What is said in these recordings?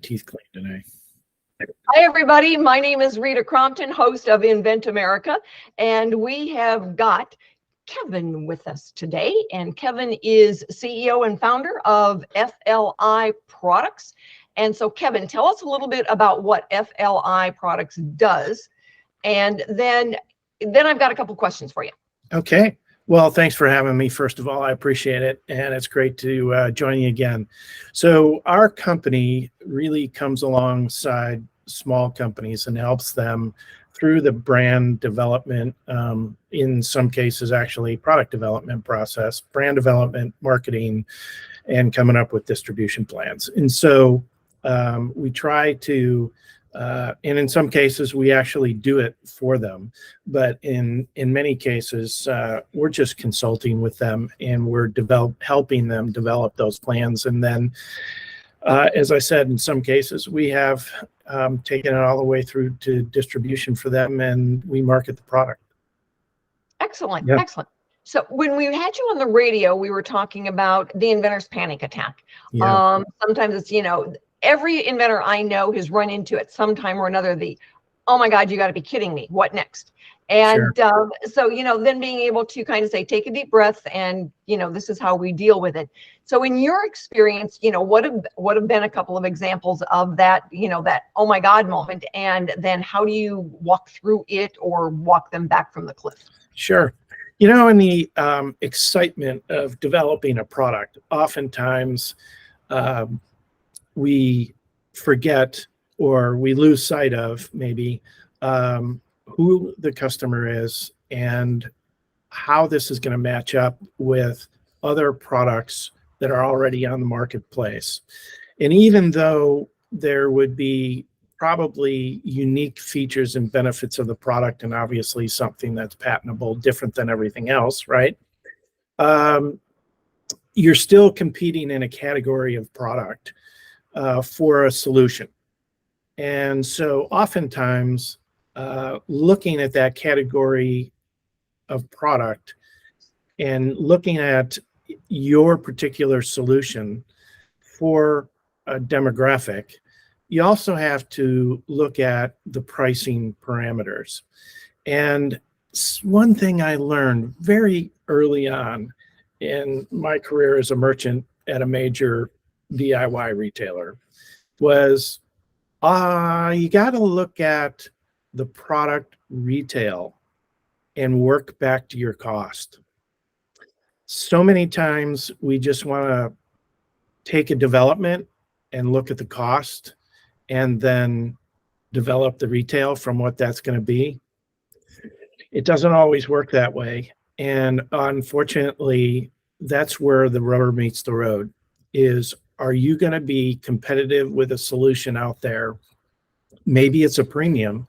teeth cleaned today. Hi, everybody. My name is Rita Crompton, host of Invent America, and we have got Kevin with us today. And Kevin is CEO and founder of FLI Products. And so, Kevin, tell us a little bit about what FLI Products does, and then I've got a couple questions for you. Okay. Well, thanks for having me. First of all, I appreciate it, and it's great to join you again. So our company really comes alongside small companies and helps them through the brand development, in some cases actually product development process, brand development, marketing, and coming up with distribution plans. And so we try to, and in some cases we actually do it for them, but in many cases we're just consulting with them, and we're helping them develop those plans. And then as I said, in some cases we have taken it all the way through to distribution for them, and we market the product. Excellent. Yep. Excellent. So when we had you on the radio, we were talking about the inventor's panic attack. Yeah. Sometimes it's, every inventor I know has run into at some time or another oh my God, you got to be kidding me. What next? And sure. So, then being able to kind of say, take a deep breath, and, this is how we deal with it. So in your experience, what have been a couple of examples of that, that, oh my God moment, and then how do you walk through it or walk them back from the cliff? Sure. In the excitement of developing a product, oftentimes we forget, or we lose sight of maybe who the customer is and how this is going to match up with other products that are already on the marketplace. And even though there would be probably unique features and benefits of the product, and obviously something that's patentable, different than everything else, right? You're still competing in a category of product for a solution. And so oftentimes looking at that category of product and looking at your particular solution for a demographic, you also have to look at the pricing parameters. And one thing I learned very early on in my career as a merchant at a major DIY retailer was you got to look at the product retail and work back to your cost. So many times we just want to take a development and look at the cost and then develop the retail from what that's going to be. It doesn't always work that way. And unfortunately, that's where the rubber meets the road. Are you going to be competitive with a solution out there? Maybe it's a premium,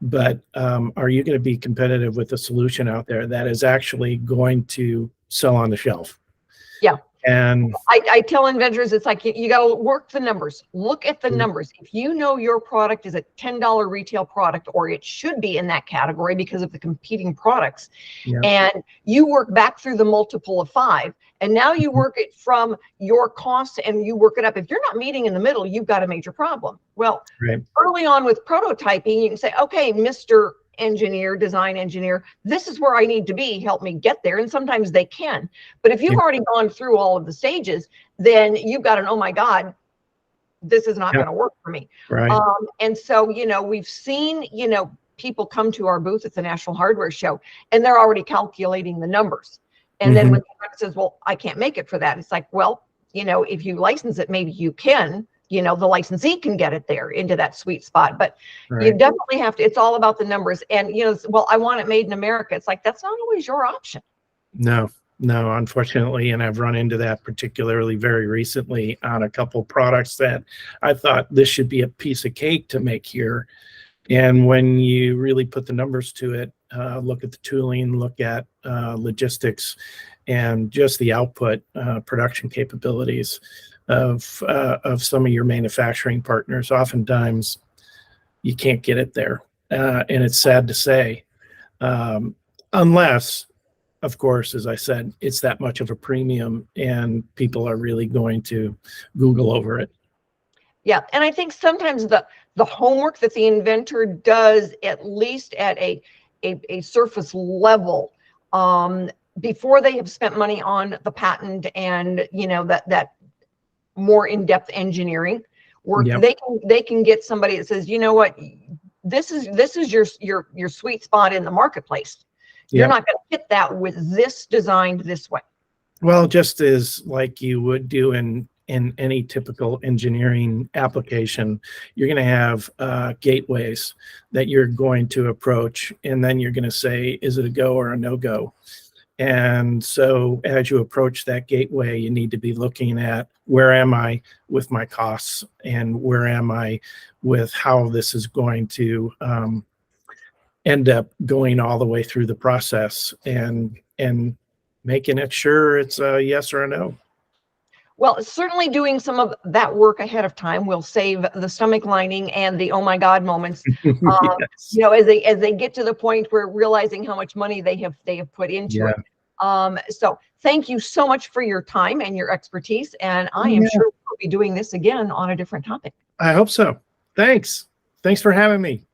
but are you going to be competitive with a solution out there that is actually going to sell on the shelf? Yeah. And I tell inventors, it's like you got to work the numbers. Look at the numbers. If you know your product is a $10 retail product, or it should be in that category because of the competing products, and you work back through the multiple of 5, and now you work it from your costs and you work it up. If you're not meeting in the middle, you've got a major problem. Well, early on with prototyping, you can say, okay, Mr. Engineer, design engineer, this is where I need to be, help me get there. And sometimes they can. But if you've already gone through all of the stages, then you've got an, oh my God, this is not going to work for me. Right. And so, we've seen, people come to our booth at the National Hardware Show, and they're already calculating the numbers. And then when the says, well, I can't make it for that. It's like, well, if you license it, maybe you can. The licensee can get it there into that sweet spot, but you definitely have to, it's all about the numbers. And, well, I want it made in America. It's like, that's not always your option. No, unfortunately. And I've run into that particularly very recently on a couple products that I thought this should be a piece of cake to make here. And when you really put the numbers to it, look at the tooling, look at logistics, and just the output production capabilities of some of your manufacturing partners, oftentimes you can't get it there. And it's sad to say, unless, of course, as I said, it's that much of a premium and people are really going to Google over it. Yeah, and I think sometimes the homework that the inventor does, at least at a surface level, before they have spent money on the patent and that more in-depth engineering work, Yep. they can get somebody that says, you know what, this is your sweet spot in the marketplace. You're Yep. not going to hit that with this designed this way. Well, just as like you would do in any typical engineering application, you're going to have gateways that you're going to approach, and then you're going to say, is it a go or a no-go? And so as you approach that gateway, you need to be looking at, where am I with my costs, and where am I with how this is going to end up going all the way through the process, and making it sure it's a yes or a no. Well, certainly doing some of that work ahead of time will save the stomach lining and the oh my God moments. Yes. As they get to the point where realizing how much money they have put into it. So thank you so much for your time and your expertise. And I am sure we'll be doing this again on a different topic. I hope so. Thanks for having me.